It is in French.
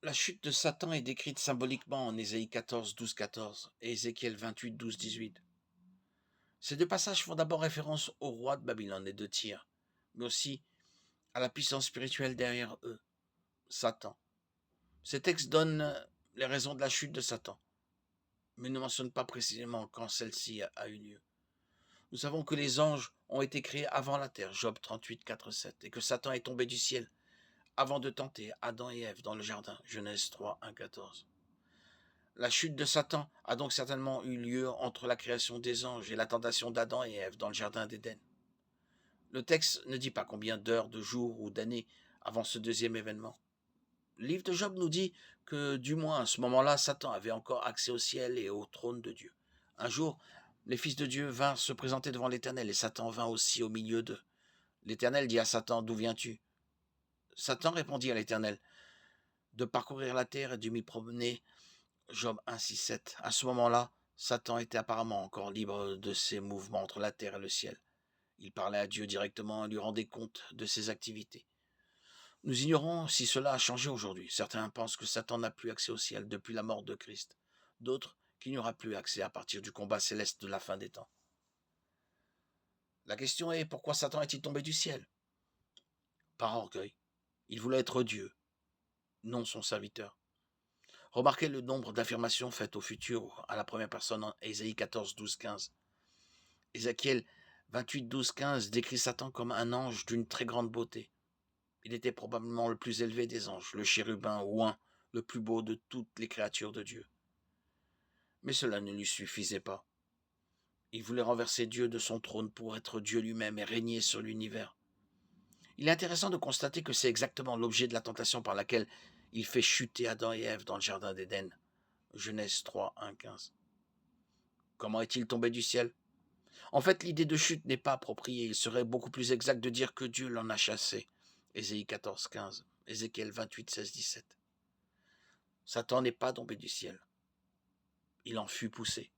La chute de Satan est décrite symboliquement en Ésaïe 14, 12, 14 et Ézéchiel 28, 12, 18. Ces deux passages font d'abord référence au roi de Babylone et de Tyr, mais aussi à la puissance spirituelle derrière eux, Satan. Ces textes donnent les raisons de la chute de Satan, mais ne mentionnent pas précisément quand celle-ci a eu lieu. Nous savons que les anges ont été créés avant la terre, Job 38, 4, 7, et que Satan est tombé du ciel avant de tenter Adam et Ève dans le jardin, Genèse 3, 1, 14. La chute de Satan a donc certainement eu lieu entre la création des anges et la tentation d'Adam et Ève dans le jardin d'Éden. Le texte ne dit pas combien d'heures, de jours ou d'années avant ce deuxième événement. Le livre de Job nous dit que, du moins à ce moment-là, Satan avait encore accès au ciel et au trône de Dieu. Un jour, les fils de Dieu vinrent se présenter devant l'Éternel et Satan vint aussi au milieu d'eux. L'Éternel dit à Satan, « D'où viens-tu » Satan répondit à l'Éternel, « De parcourir la terre et de m'y promener. » Job 1, 6, 7. À ce moment-là, Satan était apparemment encore libre de ses mouvements entre la terre et le ciel. Il parlait à Dieu directement et lui rendait compte de ses activités. Nous ignorons si cela a changé aujourd'hui. Certains pensent que Satan n'a plus accès au ciel depuis la mort de Christ. D'autres qu'il n'y aura plus accès à partir du combat céleste de la fin des temps. La question est, pourquoi Satan est-il tombé du ciel? Par orgueil. Il voulait être Dieu, non son serviteur. Remarquez le nombre d'affirmations faites au futur à la première personne en Ésaïe 14, 12, 15. Ézéchiel 28, 12, 15 décrit Satan comme un ange d'une très grande beauté. Il était probablement le plus élevé des anges, le chérubin oint, le plus beau de toutes les créatures de Dieu. Mais cela ne lui suffisait pas. Il voulait renverser Dieu de son trône pour être Dieu lui-même et régner sur l'univers. Il est intéressant de constater que c'est exactement l'objet de la tentation par laquelle il fait chuter Adam et Ève dans le jardin d'Éden. Genèse 3, 1, 15. Comment est-il tombé du ciel? En fait, l'idée de chute n'est pas appropriée. Il serait beaucoup plus exact de dire que Dieu l'en a chassé. Ésaïe 14, 15. Ézéchiel 28, 16, 17. Satan n'est pas tombé du ciel. Il en fut poussé.